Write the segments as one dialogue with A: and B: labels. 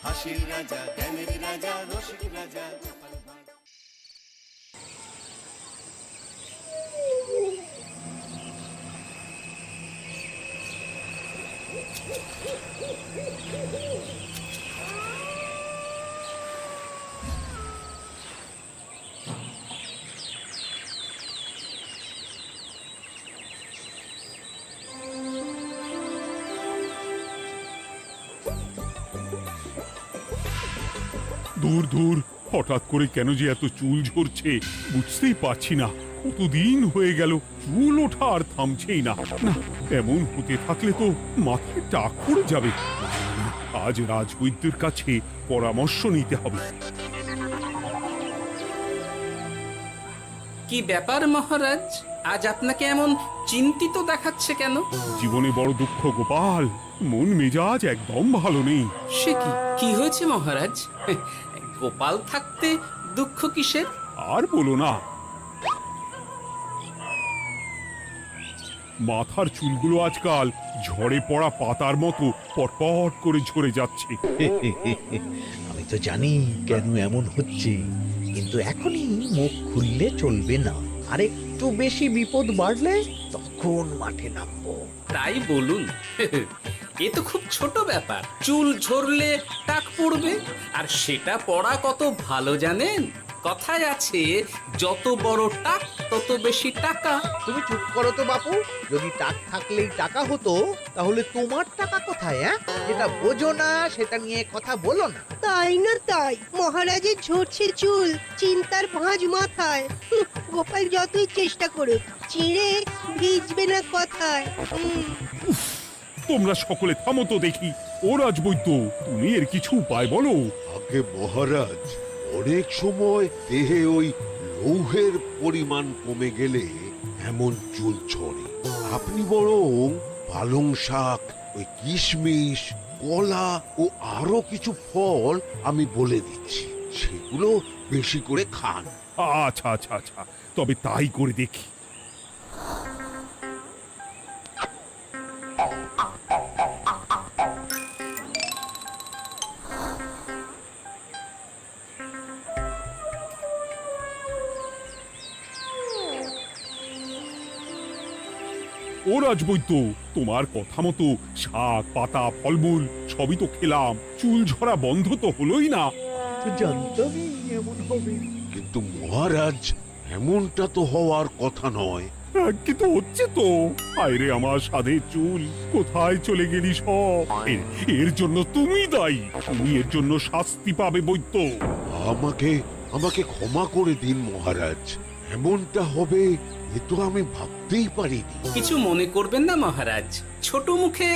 A: হাসির রাজা, জ্ঞানের রাজা, রসিক রাজা।
B: দূর দূর, হঠাৎ করে কেন যে এত চুল ঝরছে বুঝতেই পারছি না। কতদিন হয়ে গেল চুল ওঠা আর থামছেই না। না, এমন হতে থাকলে তো মাথায় টাক পড়ে যাবে। আজ রাজবৈদ্যের কাছে পরামর্শ নিতে হবে।
C: কি ব্যাপার মহারাজ, আজ আপনাকে এমন চিন্তিত দেখাচ্ছে কেন?
B: জীবনে বড় দুঃখ গোপাল, মন মেজাজ একদম ভালো নেই।
C: সে কি কি হয়েছে মহারাজ? গোপাল থাকতে দুঃখ কিসের?
B: আর বলো না, মাথার চুলগুলো আজকাল ঝড়ে পড়া পাতার মতো পটপট করে ঝরে যাচ্ছে।
D: আমি তো জানি কেন এমন হচ্ছে, কিন্তু এখনই মুখ খুললে চলবে না। আর একটু বেশি বিপদ বাড়লে তখন মাঠে নামবো।
C: তাই বলুন। এ তো খুব ছোট ব্যাপার, চুল ঝরলে টাক পড়বে, আর সেটা পড়া কত ভালো জানেন? কথায় আছে, যত বড় টাক তত বেশি টাকা।
D: তুমি চুপ করো তো বাপু। যদি টাক থাকলেই টাকা হতো, তাহলে তোমার টাকা কোথায়? যেটা বোঝো না সেটা নিয়ে কথা বলো না।
E: তাই না তাই, মহারাজের ঝরছে চুল, চিন্তার ভাঁজ মাথায়। গোপাল যতই চেষ্টা করুক, চিড়ে ভিজবে না কথায়।
B: তোমরা সকলে থামো তো দেখি। ও রাজবৈদ্য, তুমি এর কিছু উপায় বলো।
F: আগে মহারাজ, অনেক সময় দেহে ওই লৌহের পরিমাণ কমে গেলে এমন চুল ঝরে। আপনি বরং পালং শাক, ওই কিশমিশ, কলা ও আরো কিছু ফল আমি বলে দিচ্ছি, সেগুলো বেশি করে খান।
B: আচ্ছা আচ্ছা আচ্ছা, তবে তাই করে দেখি। ও রাজবৈদ্য, তোমার কথা মতো শাক পাতা ফলমূল সবই তো খেলাম, চুল ঝরা বন্ধ তো হলোই না।
D: জানতামই এমন হবে।
F: কিন্তু মহারাজ, এমনটা তো হওয়ার কথা নয়।
B: কিন্তু হচ্ছে তো। আরে আমার সাধের চুল, কোথায় চলে গেলি সব? এর জন্য তুমি দায়ী, তুমি এর জন্য শাস্তি পাবে বৈদ্য।
F: আমাকে আমাকে ক্ষমা করে দিন মহারাজ, এমনটা হবে এ তো আমি ভাবতেই পারিনি।
C: কিছু মনে করবেন না মহারাজ, ছোট মুখে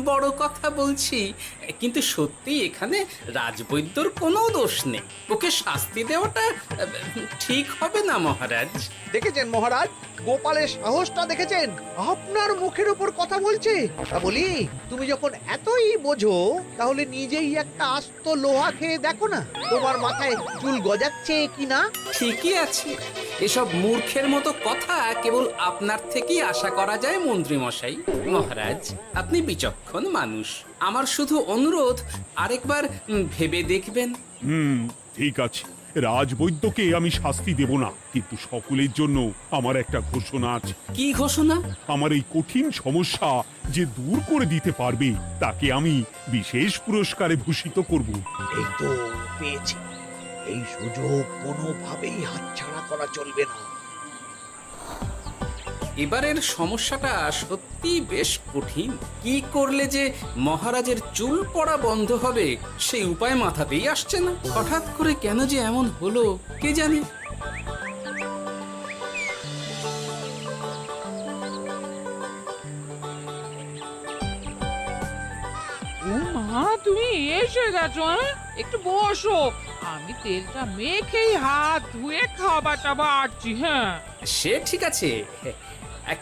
C: বড় কথা বলছি, কিন্তু সত্যি এখানে রাজবৈদ্যর কোনো দোষ নেই। ওকে শাস্তি দেওয়াটা ঠিক হবে না মহারাজ।
D: দেখেছেন মহারাজ, গোপালের সাহসটা দেখেছেন? আপনার মুখের উপর কথা বলছে। তা বলি, তুমি যখন এতই বোঝো, তাহলে নিজেই একটা আস্ত লোহা খেয়ে দেখো না, তোমার মাথায় চুল গজাচ্ছে কিনা।
C: ঠিকই আছে, এসব মূর্খের মতো কথা কেবল আপনার থেকেই আশা করা যায় মন্ত্রী মশাই। মহারাজ, আপনি বিচক্ষণ মানুষ, আমার শুধু অনুরোধ, আরেকবার ভেবে দেখবেন।
B: ঠিক আছে, রাজবৈদ্যকে আমি শাস্তি দেব না, কিন্তু সকলের জন্য আমার একটা ঘোষণা আছে।
C: কি ঘোষণা?
B: আমার এই কঠিন সমস্যা যে দূর করে দিতে পারবে, তাকে আমি বিশেষ পুরস্কারে ভূষিত করব।
D: এই তো পেয়েছি, এই সুযোগ কোনোভাবেই হাতছাড়া করা চলবে না।
C: এবারের সমস্যাটা সত্যি বেশ কঠিন। কি করলে যে মহারাজের চুল পড়া বন্ধ হবে সেই উপায় মাথাতেই আসছে না। হঠাৎ করে কেন যে এমন হলো কে জানে।
G: ও মা, তুমি এসে গেছো? একটু বসো, আমি তেলটা মেখেই হাত ধুয়ে খাবারটা বাড়ছি। হ্যাঁ,
C: সে ঠিক আছে,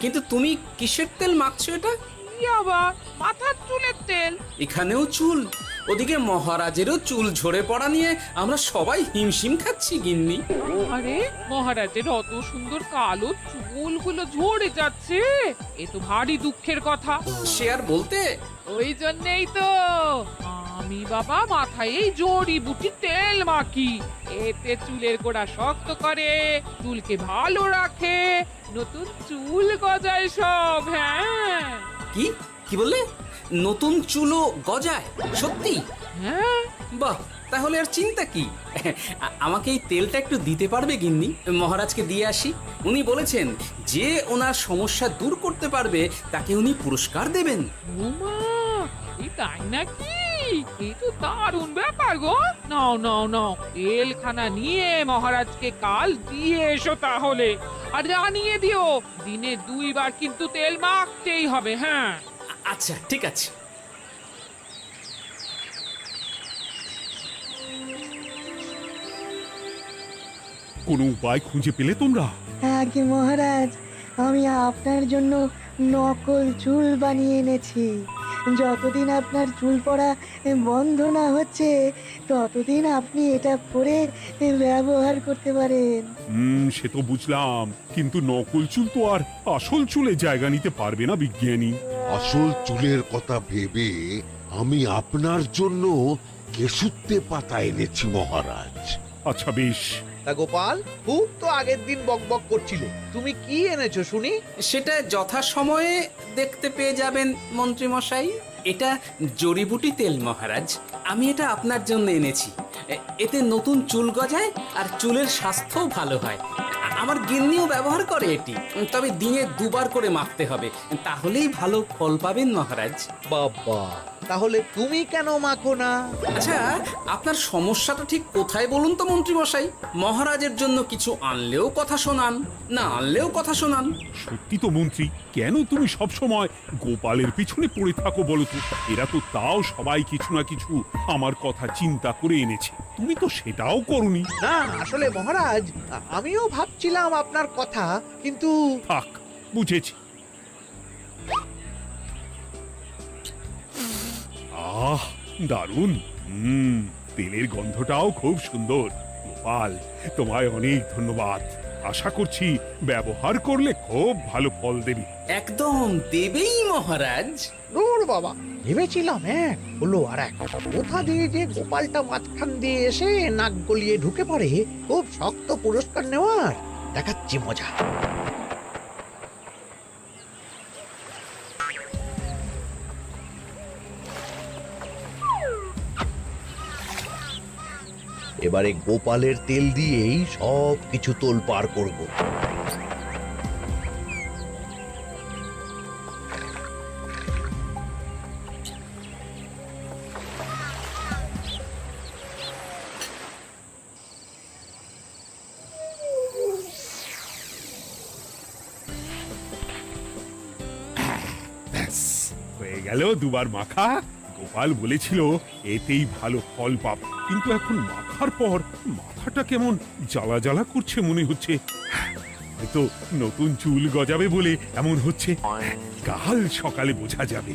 C: কিন্তু তুমি কিসের তেল মাখছো এটা?
G: কি আবার মাথার চুলের তেল?
C: এখানেও চুল, ওদিকে মহারাজেরও চুল ঝরে পড়া নিয়ে আমরা সবাই হিমশিম খাচ্ছি গিন্নি।
G: আরে মহারাজের অত সুন্দর কালো চুলগুলো ঝরে যাচ্ছে, এ তো ভারী দুঃখের কথা।
C: সে আর বলতে।
G: ওই জন্যই তো আমি আমি বাবা মাথায় এই জড়িবুটি তেল মাখি, এতে চুলের গোড়া শক্ত করে, চুলকে ভালো রাখে, নতুন চুল গজায় সব। হ্যাঁ
C: কি কি বললে? নতুন চুলও গজায়? সত্যি?
G: হ্যাঁ,
C: বাহ, তাহলে আর চিন্তা কি। আমাকে এই তেলটা একটু দিতে পারবে গিন্নি? মহারাজকে দিয়ে আসি। উনি বলেছেন যে ওনার সমস্যা দূর করতে পারবে তাকে উনি পুরস্কার দেবেন।
G: ওমা, এই তাই নাকি? এই তো দারুণ ব্যাপার গো। নাও নাও নাও, তেলখানা নিয়ে মহারাজকে কাল দিয়ে এসো তাহলে। আর জানিয়ে দিও, দিনে 2 বার কিন্তু তেল মাখতেই হবে। হ্যাঁ,
C: আচ্ছা, ঠিক আছে।
B: কোনো উপায় খুঁজে পেলে তোমরা?
H: আগে মহারাজ, আমি আপনার জন্য নকল চুল বানিয়ে এনেছি। যতদিন আপনার চুল পড়া বন্ধ না হচ্ছে ততদিন আপনি এটা পরে ব্যবহার করতে পারেন।
B: সে তো বুঝলাম, কিন্তু নকল চুল তো আর আসল চুলে জায়গা নিতে পারবে না বিজ্ঞানী।
F: আসল চুলের কথা ভেবে আমি আপনার জন্য কেশুত্তে পাতা এনেছি মহারাজ।
B: আচ্ছা বেশ।
D: তা গোপাল, খুব তো আগের দিন বকবক করছিলে, তুমি কি এনেছো শুনি?
C: সেটা যথাসময়ে দেখতে পেয়ে যাবেন মন্ত্রী মশাই। এটা জড়িবুটি তেল মহারাজ, আমি এটা আপনার জন্য এনেছি। এতে নতুন চুল গজায় আর চুলের স্বাস্থ্যও ভালো হয়। আমার গিন্নিও ব্যবহার করে এটি, তবে দিনে 2 বার করে মাখতে হবে, তাহলেই ভালো ফল পাবেন মহারাজ।
D: বাবা, তাহলে তুমি কেন মাখো না?
C: আচ্ছা, আপনার সমস্যাটা ঠিক কোথায় বলুন তো মন্ত্রী মশাই? মহারাজের জন্য কিছু আনলেও কথা শোনান, না আনলেও কথা শোনান।
B: সত্যি তো মন্ত্রী, কেন তুমি সব সময় গোপালের পিছনে পড়ে থাকো বলো তো? এরা তো তাও সবাই কিছু না কিছু আমার কথা চিন্তা করে এনেছে, তুমি তো সেটাও করনি।
D: না, আসলে মহারাজ, আমিও ভাবছিলাম আপনার কথা, কিন্তু
B: থাক, বুঝেছি। আহ, দারুণ। তেলের গন্ধটাও খুব সুন্দর। গোপাল, তোমায় অনেক ধন্যবাদ। আশা করছি ব্যবহার করলে খুব ভালো ফল দেবে।
C: একদম দেবেই মহারাজ।
D: দূর বাবা, ভেবেছিলাম এক হলো আর এক। কোথা দিয়ে যে গোপালটা মাঝখান দিয়ে এসে নাক গলিয়ে ঢুকে পড়ে, খুব শক্ত পুরস্কার নেওয়ার। দেখাচ্ছি মজা। এবারে গোপালের তেল দিয়েই সব কিছু তোলপাড় করব।
B: ব্যাস, হয়ে গেল 2 বার মাখা। গোপাল বলেছিল এতেই ভালো ফল পাব, কিন্তু এখন মাখার পর মাথাটা কেমন জ্বালা জ্বালা করছে মনে হচ্ছে। হয়তো নতুন চুল গজাবে বলে এমন হচ্ছে, কাল সকালে বোঝা যাবে।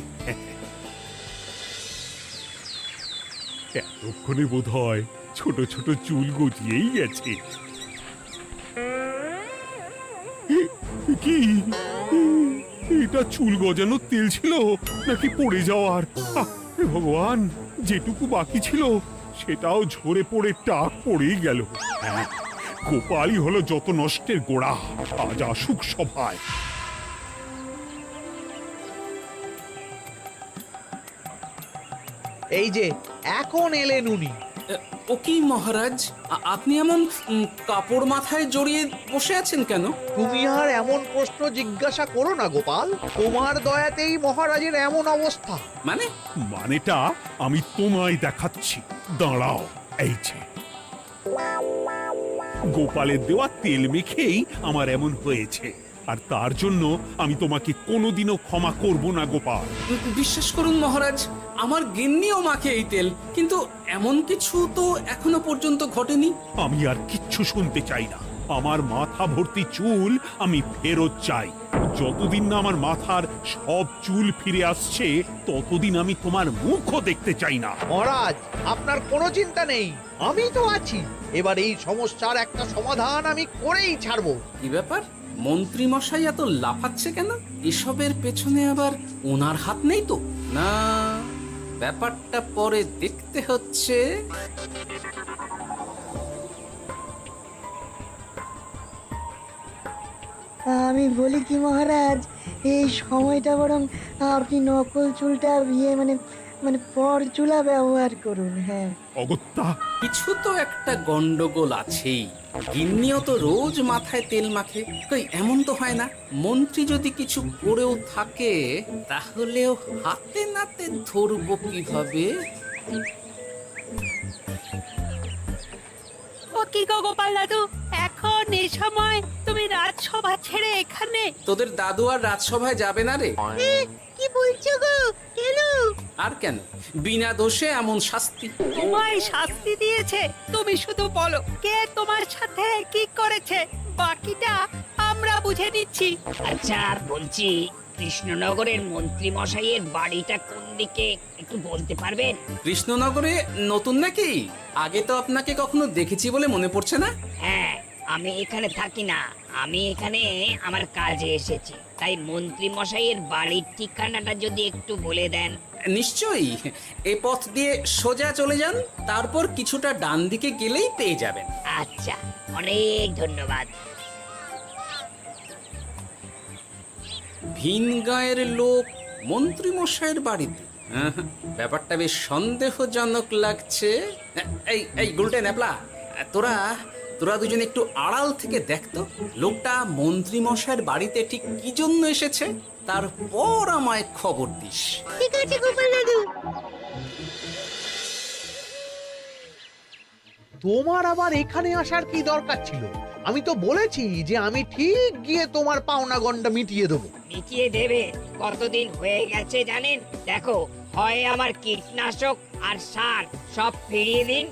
B: এতক্ষণে বোধ হয় ছোট ছোট চুল গজিয়েই গেছে। কি এটা চুল গজানোর তেল ছিল নাকি পড়ে যাওয়ার? ভগবান, যেটুকু বাকি ছিল সেটাও ঝরে পড়ে টাক পড়েই গেল। হ্যাঁ, গোপালই হলো যত নষ্টের গোড়া। আজ আসুক সভায়।
D: এই যে এখন এলেন উনি।
C: ও কি মহারাজ, আপনি এমন কাপড় মাথায় জড়িয়ে বসে আছেন কেন?
D: তুমি আর এমন প্রশ্ন জিজ্ঞাসা করো না গোপাল, তোমার দয়াতেই মহারাজের এমন অবস্থা।
C: মানে?
B: মানেটা আমি তোমায় দেখাচ্ছি, দাঁড়াও। এই যে গোপালের দেওয়া তেল মেখেই আমার এমন হয়েছে, আর তার জন্য আমি তোমাকে কোনোদিনও ক্ষমা করব না গোপাল।
C: বিশ্বাস করুন মহারাজ, আমার গিন্নিও মাখে এই তেল, কিন্তু এমন কিছু তো এখনো পর্যন্ত ঘটেনি।
B: আমি আর কিচ্ছু শুনতে চাই না। আমার মাথা ভর্তি চুল আমি ফেরত চাই। যতদিন না আমার মাথার সব চুল ফিরে আসছে ততদিন আমি তোমার মুখও দেখতে চাই না।
D: মহারাজ, আপনার কোনো চিন্তা নেই, আমি তো আছি। এবার এই সমস্যার একটা সমাধান আমি করেই ছাড়বো।
C: কি ব্যাপার, মন্ত্রী মশাই এত লাফাচ্ছে কেন? এসবের পেছনে আবার ওনার হাত নেই তো? না, ব্যাপারটা পরে দেখতে হচ্ছে।
H: আমি বলি কি মহারাজ, এই সময়টা বরং আপনি নকল চুলটা মানে মানে পরচুলা ব্যবহার করুন। হ্যাঁ,
B: অগত্যা,
C: কিছু তো একটা গন্ডগোল আছেই। গিন্নিও তো রোজ মাথায় তেল মাখে, কই এমন তো হয় না। মন্ত্রী যদি কিছু করেও থাকে তাহলেও হাতে নাতে ধরবো কিভাবে?
I: ও কি গো গোপাল দাদু, এখন এই সময় তুমি রাজসভা ছেড়ে এখানে?
C: তোদের দাদু আর রাজসভায় যাবে না রে?
E: কি বলছো গো? কেন?
C: আর কেন, বিনা দোষে এমন শাস্তি।
I: তোমায় শাস্তি দিয়েছে, তুমি শুধু বলো কে তোমার সাথে কি করেছে, বাকিটা আমরা বুঝে নিচ্ছি।
J: আচ্ছা বলছি, কৃষ্ণনগরের মন্ত্রী মশাইয়ের বাড়িটা কোন দিকে একটু বলতে পারবেন?
C: কৃষ্ণনগরে নতুন নাকি? আগে তো আপনাকে কখনো দেখেছি বলে মনে পড়ছে না।
J: হ্যাঁ, আমি এখানে থাকি না, আমি এখানে আমার কাজে এসেছি, তাই মন্ত্রী মশাইয়ের বাড়ির ঠিকানাটা যদি একটু বলে দেন।
C: নিশ্চয়ই, এ পথ দিয়ে সোজা চলে যান, তারপর কিছুটা ডান দিকে গেলেই পেয়ে যাবেন।
J: আচ্ছা, অনেক ধন্যবাদ।
C: ভিন গাঁয়ের লোক মন্ত্রী মশাইয়ের বাড়িতে, ব্যাপারটা বেশ সন্দেহজনক লাগছে। এই এই গুলটে ন্যাপলা, তোরা তোরা দুজন একটু আড়াল থেকে দেখতো লোকটা মন্ত্রী মশাইয়ের বাড়িতে ঠিক কি জন্য এসেছে, তারপর আমায় খবর দিস।
E: ঠিক আছে গোপাল দাদু।
D: তোমার আবার এখানে আসার কি দরকার ছিল? আমি তো বলেছি যে আমি ঠিক গিয়ে তোমার পাওনা গন্ডা মিটিয়ে দেবো।
J: মিটিয়ে দেবে? কতদিন হয়ে গেছে জানেন? দেখো, হয় আমার কীটনাশক আর সার সব ফিরিয়ে দিন,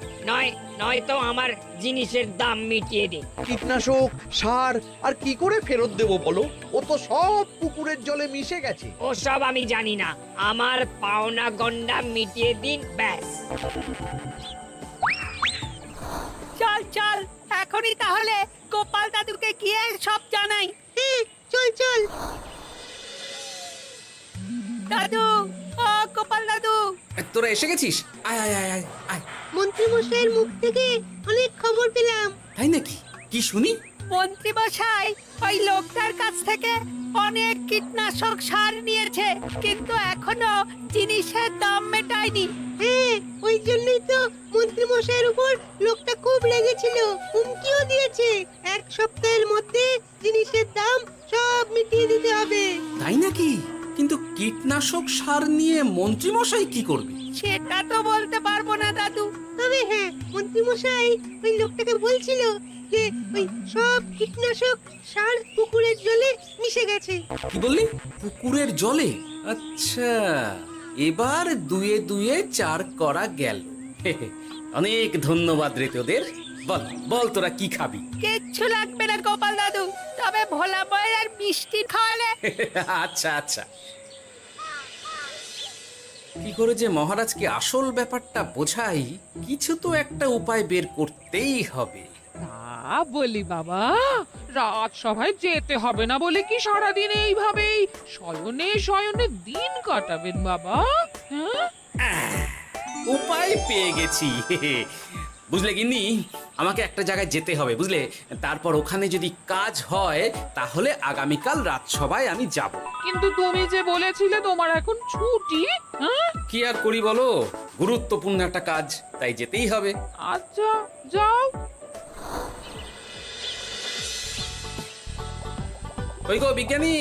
J: নয়তো আমার জিনিসের দাম মিটিয়ে দিন।
D: কীটনাশক, সার আর কি করে ফেরত দেবো বলো? ও তো সব পুকুরের জলে মিশে গেছে।
J: ওসব আমি জানি না, আমার পাওনা গন্ডা মিটিয়ে দিন, ব্যাস।
I: চল চল, এখনই তাহলে গোপাল দাদুকে গিয়ে সব জানাই।
E: চল চল।
I: দাদু, ও গোপাল দাদু।
C: তোরা এসে গেছিস? আয় আয় আয় আয় আয়।
E: মন্ত্রী মশাইয়ের মুখ থেকে অনেক খবর পেলাম।
C: তাই নাকি? কি শুনি?
I: মন্ত্রী মশাই ওই লোকটার কাছ থেকে অনেক কীটনাশক সার নিয়েছে, কিন্তু এখনো জিনিসের দাম মেটায়নি।
E: হ্যাঁ, ওই জন্যই তো মন্ত্রী মশাইয়ের উপর লোকটা খুব রেগেছিল, হুমকিও দিয়েছে 1 সপ্তাহের মধ্যে জিনিসের দাম সব মিটিয়ে দিতে হবে।
C: তাই নাকি? কিন্তু কীটনাশক সার নিয়ে মন্ত্রী মশাই কি করবে?
I: সেটা তো বলতে পারবো না দাদু।
E: তবে হ্যাঁ, মন্ত্রী মশাই ওই লোকটাকে বলছিল যে ওই সব কীটনাশক সার পুকুরের জলে মিশে গেছে।
C: কি বললি? পুকুরের জলে? আচ্ছা, এবার দুয়ে দুয়ে 4 করা গেল। অনেক ধন্যবাদ রে তোদের। বল বল, তোরা কি খাবি?
I: কিচ্ছু লাগবে না গোপাল দাদু, তবে ভোলা বয় আর মিষ্টি খাওয়ালে।
C: আচ্ছা আচ্ছা। কি করে যে মহারাজকে আসল ব্যাপারটা বোঝাই, কিছু তো একটা উপায় বের করতেই হবে।
G: তা বলি বাবা, রাজসভায় যেতে হবে না বলে কি সারাদিন এইভাবেই শয়নে শয়নে দিন কাটাবেন বাবা? হ্যাঁ,
C: উপায় পেয়ে গেছি। বুঝলে গিন্নি, আমাকে একটা জায়গায় যেতে হবে, বুঝলে? তারপর ওখানে যদি কাজ হয় তাহলে আগামীকাল রাজসভায় আমি যাব।
G: কিন্তু তুমি যে বলেছিলে তোমার এখন ছুটি। হ্যাঁ,
C: কি আর করি বলো, গুরুত্বপূর্ণ একটা কাজ, তাই যেতেই হবে।
G: আচ্ছা যাও।
C: ওই গো বিজ্ঞানী,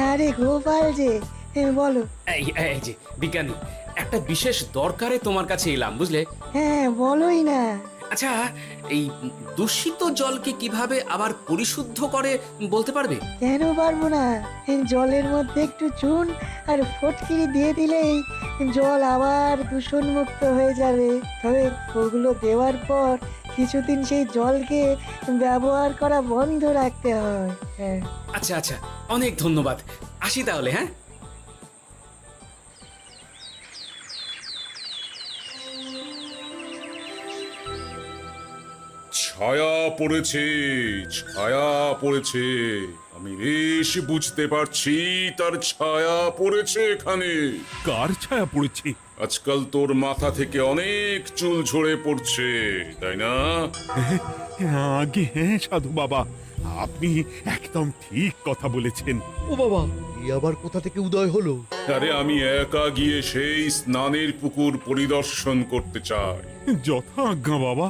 H: আরে গোপাল যে, বলো।
C: এই এই যে বিজ্ঞানী, একটা বিশেষ দরকারে তোমার কাছে এলাম, বুঝলে?
H: হ্যাঁ, বলোই না।
C: আচ্ছা, এই দূষিত জলকে কিভাবে আবার পরিশুদ্ধ করে বলতে পারবে?
H: কেন পারবো না? জলের মধ্যে একটু চুন আর ফটকিরি দিয়ে দিলেই জল আবার দূষণমুক্ত হয়ে যাবে। তবে ওগুলো দেওয়ার পর কিছুদিন সেই জলকে ব্যবহার করা বন্ধ রাখতে হয়। হ্যাঁ।
C: আচ্ছা আচ্ছা, অনেক ধন্যবাদ, আসি তাহলে। হ্যাঁ,
K: ছায়া পড়েছে, ছায়া পড়েছে। আমি বেশ বুঝতে পারছি তার ছায়া পড়েছে এখানে।
B: কার ছায়া পড়েছে?
K: আজকাল তোর মাথা থেকে অনেক চুল ঝরে পড়ছে, তাই না?
B: আগে হ্যাঁ সাধু বাবা, আপনি একদম ঠিক কথা বলেছেন।
D: ও বাবা, এই আবার কোথা থেকে উদয় হলো?
K: আরে আমি একা গিয়ে সেই স্নানের পুকুর পরিদর্শন করতে চাই।
B: যথা আজ্ঞা বাবা।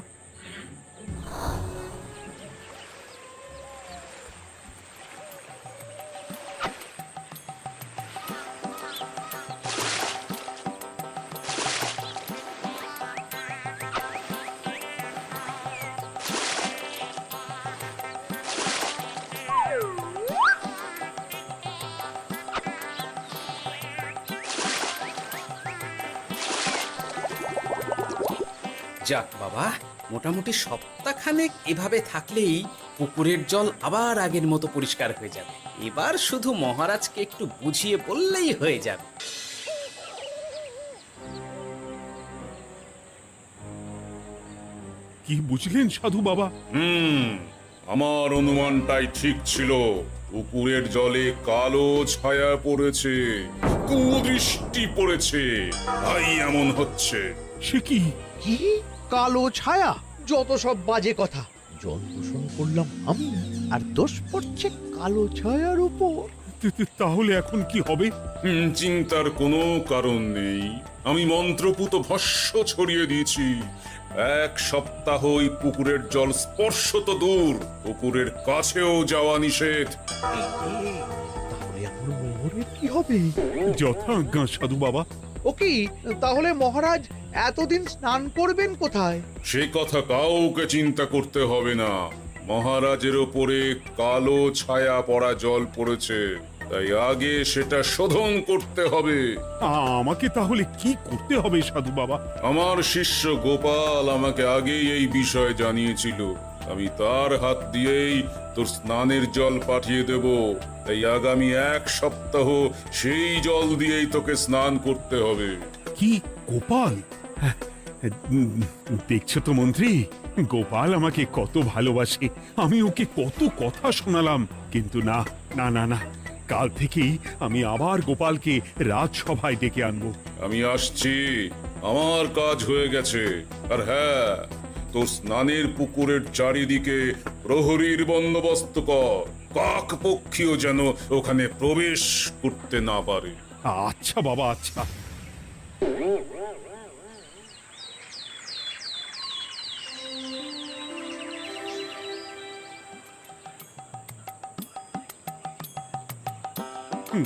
C: যাক বাবা, মোটামুটি সপ্তাহখানেক এভাবে থাকলেই পুকুরের জল আবার আগের মতো পরিষ্কার হয়ে যাবে। এবার শুধু মহারাজকে একটু বুঝিয়ে বললেই হয়ে যাবে।
B: কি বুঝলেন সাধু বাবা?
K: আমার অনুমানটাই ঠিক ছিল। পুকুরের জলে কালো ছায়া পড়েছে, কুদৃষ্টি পড়েছে, তাই এমন হচ্ছে।
B: সে কি?
D: কি কালো ছায়া? যত সব বাজে কথা। জল দূষণ করলাম আমি, আর দোষ পড়ছে কালো ছায়ার উপর।
B: তাহলে এখন কি হবে?
K: চিন্তার কোনো কারণ নেই। আমি মন্ত্রপুত ভস্য ছড়িয়ে দিয়েছি। 1 সপ্তাহ ওই পুকুরের জল স্পর্শ তো দূর, পুকুরের কাছেও যাওয়া নিষেধ।
D: তাহলে এখন মোহরের কি হবে?
B: যথা আজ্ঞা সাধু বাবা।
D: ও কি, তাহলে মহারাজ এতদিন স্নান করবেন কোথায়?
K: সে কথা কাউকে চিন্তা করতে হবে না। মহারাজের ওপরে কালো ছায়া পড়া জল পড়েছে, তাই আগে সেটা শোধন করতে হবে।
B: আমাকে তাহলে কি করতে হবে সাধু বাবা?
K: আমার শিষ্য গোপাল আমাকে আগেই এই বিষয় জানিয়েছিল। আমি তার হাত দিয়েই তোর স্নানের জল পাঠিয়ে দেব। তাই আগামী 1 সপ্তাহ সেই জল দিয়েই তোকে স্নান করতে হবে।
B: কি গোপাল? দেখছো তো মন্ত্রী, গোপাল আমাকে কত ভালোবাসে। আমি ওকে কত কথা শোনালাম, কিন্তু না না না না, কাল থেকেই আমি আবার গোপালকে রাজসভায় ডেকে আনবো।
K: আমি আসছি, আমার কাজ হয়ে গেছে। আর হ্যাঁ, তোর স্নানের পুকুরের চারিদিকে প্রহরীর বন্দোবস্ত কর। কাক পক্ষীও যেন ওখানে প্রবেশ করতে না পারে।
B: আচ্ছা বাবা, আচ্ছা।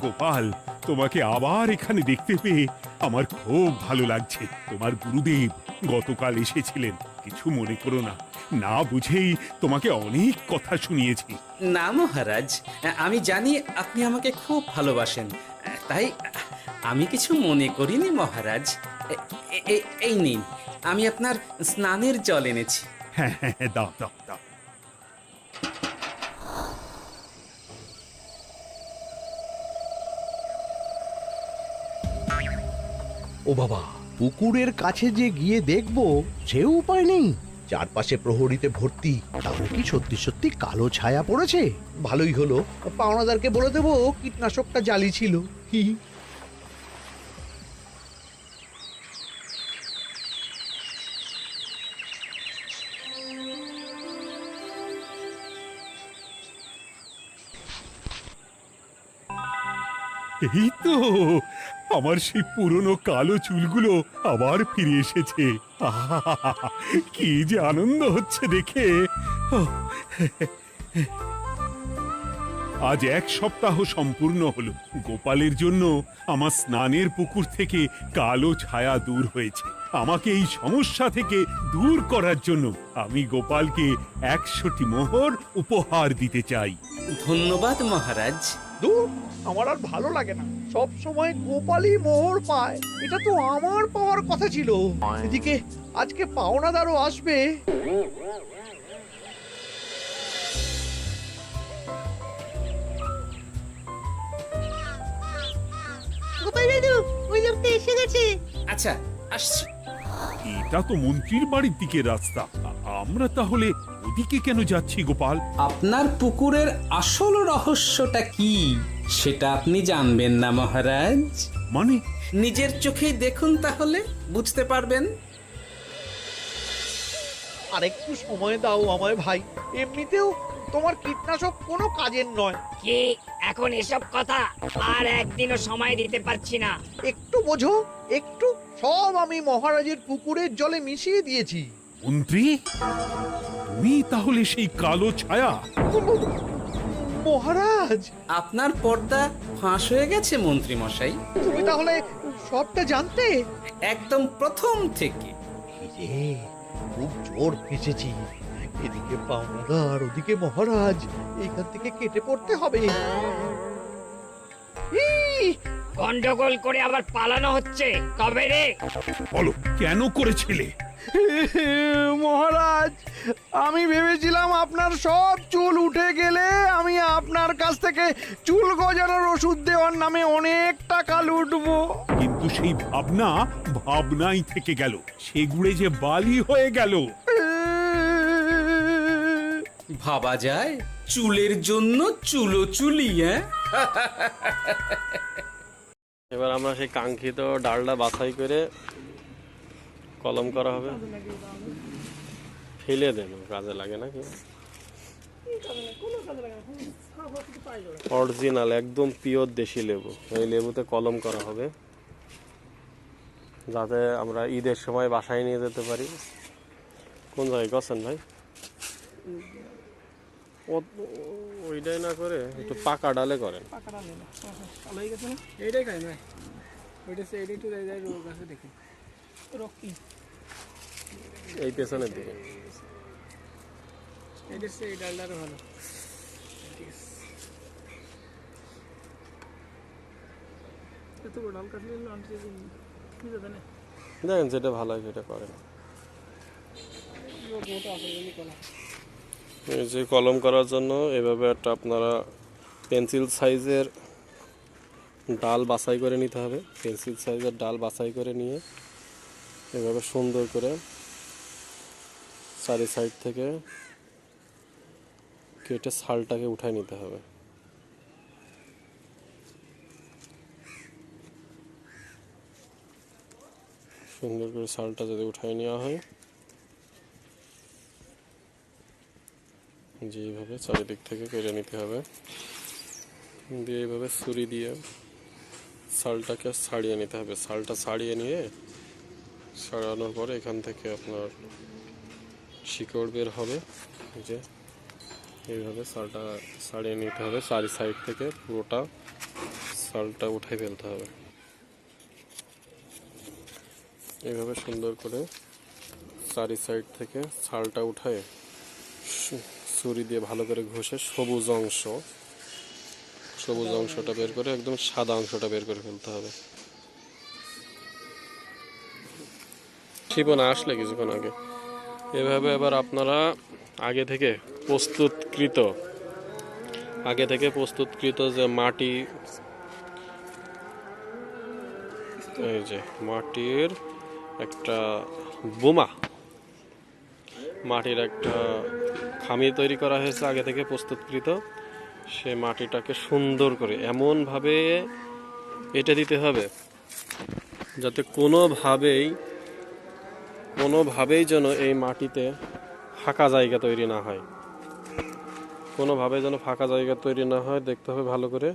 B: গোপাল, তোমাকে আবার এখানে দেখতে পেয়ে আমার খুব ভালো লাগছে। তোমার গুরুদেব গতকাল এসেছিলেন, কিছু মনে করো না। না বুঝেই তোমাকে অনেক কথা শুনিয়েছি।
C: না মহারাজ, আমি জানি আপনি আমাকে খুব ভালোবাসেন, তাই আমি কিছু মনে করিনি মহারাজ। এই নিন, আমি আপনার স্নানের জল এনেছি।
B: হ্যাঁ হ্যাঁ হ্যাঁ, দাও দাও দাও।
D: ও বাবা, পুকুরের কাছে যে গিয়ে দেখবো সে উপায় নেই। চারপাশে প্রহরীতে ভর্তি। তাহলে কি সত্যি সত্যি কালো ছায়া পড়েছে? ভালোই হলো, পাওনাদারকে বলে দেবো কীটনাশকটা জালি ছিল। হি হি।
B: এই তো আমার সেই পুরনো কালো চুলগুলো আবার ফিরে এসেছে। আহা, কি যে আনন্দ হচ্ছে দেখে। আজ 1 সপ্তাহ সম্পূর্ণ হলো। গোপালের জন্য আমার স্নানের পুকুর থেকে কালো ছায়া দূর হয়েছে। আমাকে এই সমস্যা থেকে দূর করার জন্য আমি গোপালকে 100টি মোহর উপহার দিতে চাই।
C: ধন্যবাদ মহারাজ।
D: দূর, আমার আর ভালো লাগে না। সব সময় গোপালই মোহর পায়, এটা তো আমার পাওয়ার কথা ছিল। এদিকে আজকে পাওনাদারও আসবে।
E: গোপাল দাদু, ওই লোকটা এসে গেছে।
C: আচ্ছা, আসছি।
B: এটা তো মন্ত্রীর বাড়ির দিকে রাস্তা। আমরা তাহলে ওদিকে কেন যাচ্ছি গোপাল?
C: আপনার পুকুরের আসল রহস্যটা কি সেটা আপনি জানবেন না মহারাজ।
B: মানে
C: নিজের চোখেই দেখুন, তাহলে বুঝতে পারবেন।
D: আর একটু সময় দাও আমায় ভাই, এমনিতেও তোমার কীটনাশক কোনো কাজের নয়।
J: কি এখন এসব কথা? আর একদিনও সময় দিতে পারছি না।
D: একটু বোঝো, একটু। সব আমি মহারাজের পুকুরের জলে মিশিয়ে দিয়েছি।
B: মন্ত্রী, তুমি তাহলে সেই কালো ছায়া?
D: মহারাজ,
C: আপনার পর্দা ফাঁস হয়ে গেছে মন্ত্রী মশাই।
D: তুমি তাহলে সবটা জানতে?
C: একদম প্রথম থেকে।
D: রে, খুব জোর ফেঁসেছি। এদিকে পাওনাদার, ওদিকে মহারাজ, এখান থেকে কেটে পড়তে হবে।
J: গন্ডগোল করে আবার পালানো হচ্ছে কবে রে?
B: বলো, কেন করেছিলে?
L: মহারাজ, আমি ভেবেছিলাম আপনার সব চুল উঠে গেলে আমি আপনার কাছ থেকে চুল গজানোর ওষুধ দেওয়ার নামে অনেক টাকা লুটবো।
B: কিন্তু সেই ভাবনা ভাবনাই থেকে গেল, সেগুড়ে যে বালি হয়ে গেল।
C: ভাবা যায় চুলের জন্য চুলোচুলি।
M: এবার আমরা সেই কাঙ্ক্ষিত ডালটা বাছাই করে কলম করা হবে। ফেলে দেন, কাজে লাগে নাকি? অরিজিনাল একদম পিওর দেশি লেবু, এই লেবুতে কলম করা হবে যাতে আমরা ঈদের সময় বাসায় নিয়ে যেতে পারি। কোন জায়গায় গেছেন ভাই? ওইটাই না করে একটু পাকা ডালে করেন। এই পেছনের দিকে দেখেন, যেটা ভালো হয় সেটা করেন। এই যে কলম করার জন্য এভাবে একটা আপনারা পেন্সিল সাইজের ডাল বাছাই করে নিতে হবে। পেন্সিল সাইজের ডাল বাছাই করে নিয়ে এভাবে সুন্দর করে চারি সাইড থেকে কেটে ছালটাকে উঠায় নিতে হবে। সুন্দর করে ছালটা যদি উঠায় নেওয়া হয়, যে এইভাবে চারিদিক থেকে কেটে নিতে হবে, দিয়ে এইভাবে ছুরি দিয়ে ছালটাকে ছাড়িয়ে নিতে হবে। ছালটা ছাড়িয়ে নিয়ে ছাড়ানোর পরে এখান থেকে আপনার শিকড় বের হবে। যে এইভাবে ছালটা ছাড়িয়ে নিতে হবে, চারি সাইড থেকে পুরোটা ছালটা উঠে ফেলতে হবে। এইভাবে সুন্দর করে চারি সাইড থেকে ছালটা উঠায় ছুরি দিয়ে ভালো করে ঘষে সবুজ অংশটা বের করে একদম সাদা অংশটা বের করে ফেলতে হবে। শিপনা আসলে কিছুক্ষণ আগে এভাবে এবার আপনারা আগে থেকে প্রস্তুতকৃত যে মাটি, এই যে মাটির একটা বোমা, মাটির একটা খামি তৈরি করা হয়েছে আগে থেকে প্রস্তুতকৃত। সে মাটিটাকে সুন্দর করে এমনভাবে এঁটে দিতে হবে যাতে কোনোভাবেই যেন এই মাটিতে ফাঁকা জায়গা তৈরি না হয়। কোনোভাবে যেন ফাঁকা জায়গা তৈরি না হয় দেখতে হবে ভালো করে।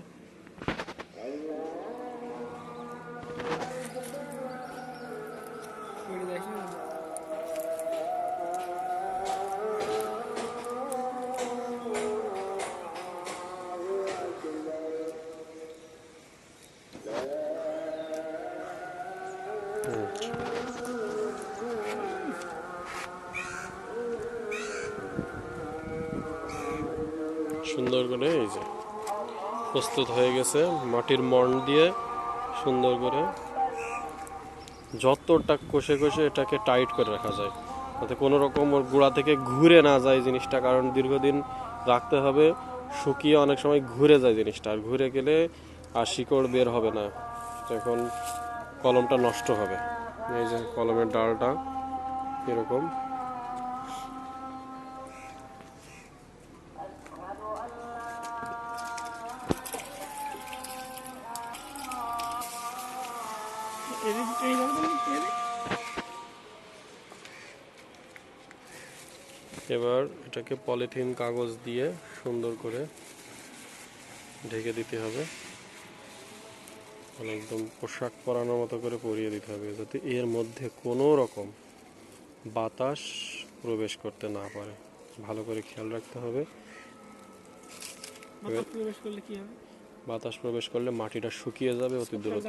M: সুন্দর করে এই যে প্রস্তুত হয়ে গেছে। মাটির মন্ড দিয়ে সুন্দর করে যতটা কষে এটাকে টাইট করে রাখা যায় যাতে কোনো রকম ওর গোড়া থেকে ঘুরে না যায় জিনিসটা, কারণ দীর্ঘদিন রাখতে হবে। শুকিয়ে অনেক সময় ঘুরে যায় জিনিসটা, আর ঘুরে গেলে আর শিকড় বের হবে না, তখন কলমটা নষ্ট হবে। এই যে কলমের ডালটা এরকম। এবার এটাকে পলিথিন কাগজ দিয়ে সুন্দর করে ঢেকে দিতে হবে, একদম পোশাক পরানোর মতো করে পরিয়ে দিতে হবে, যাতে এর মধ্যে কোনো রকম বাতাস প্রবেশ করতে না পারে। ভালো করে খেয়াল রাখতে হবে। বাতাস প্রবেশ করলে মাটিটা শুকিয়ে যাবে অতি দ্রুত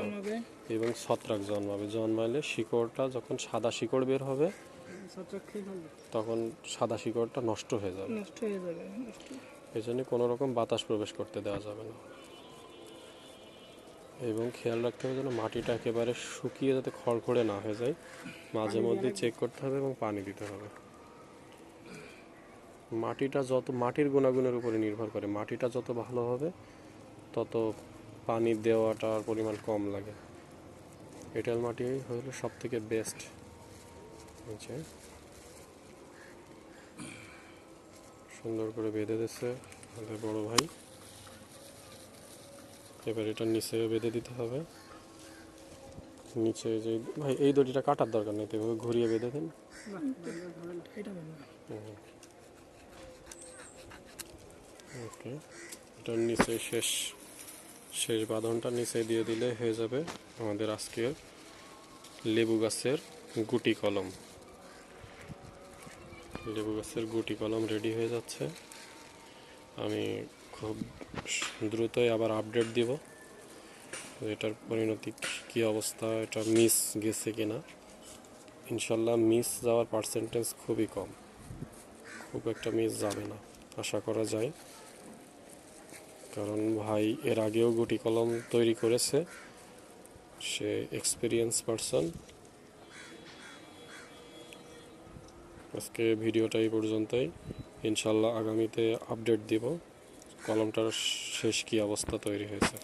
M: এবং ছত্রাক জন্মাবে। জন্মালে শিকড়টা যখন সাদা শিকড় বের হবে তখন সাদা শিকড়টা নষ্ট হয়ে যাবে। এই জন্য কোনো রকম বাতাস প্রবেশ করতে দেওয়া যাবে না এবং খেয়াল রাখতে হবে যেন মাটিটা একেবারে শুকিয়ে যাতে খড়খড়ে না হয়ে যায়। মাঝে মধ্যে চেক করতে হবে এবং পানি দিতে হবে। মাটিটা যত, মাটির গুণাগুণের উপরে নির্ভর করে, মাটিটা যত ভালো হবে তত পানি দেওয়াটার পরিমাণ কম লাগে। এঁটেল মাটি হলো সব থেকে বেস্ট। সুন্দর করে বেঁধে দিচ্ছে আমাদের বড় ভাই। এবার এটা নিচে বেঁধে দিতে হবে। নিচে যে ভাই এই দড়িটা কাটার দরকার নেই, এভাবে ঘুরিয়ে বেঁধে দিন। ওকে, এটার নিচে শেষ বাঁধনটা নিচে দিয়ে দিলে হয়ে যাবে আমাদের আজকের লেবু গাছের গুটি কলম। লেবু গাছের গুটি কলম রেডি হয়ে যাচ্ছে। আমি খুব দ্রুতই আবার আপডেট দিব এটার পরিণতি কী অবস্থা, এটা মিস গেছে কিনা। ইনশাল্লাহ মিস যাওয়ার পার্সেন্টেজ খুবই কম, খুব একটা মিস যাবে না আশা করা যায়, কারণ ভাই এর আগেও গুটি কলম তৈরি করেছে, সে এক্সপিরিয়েন্স পারসন। আজকে ভিডিওটা এই পর্যন্তই। ইনশাল্লাহ আগামীতে আপডেট দিব কলমটার শেষ কী অবস্থা তৈরি হয়েছে।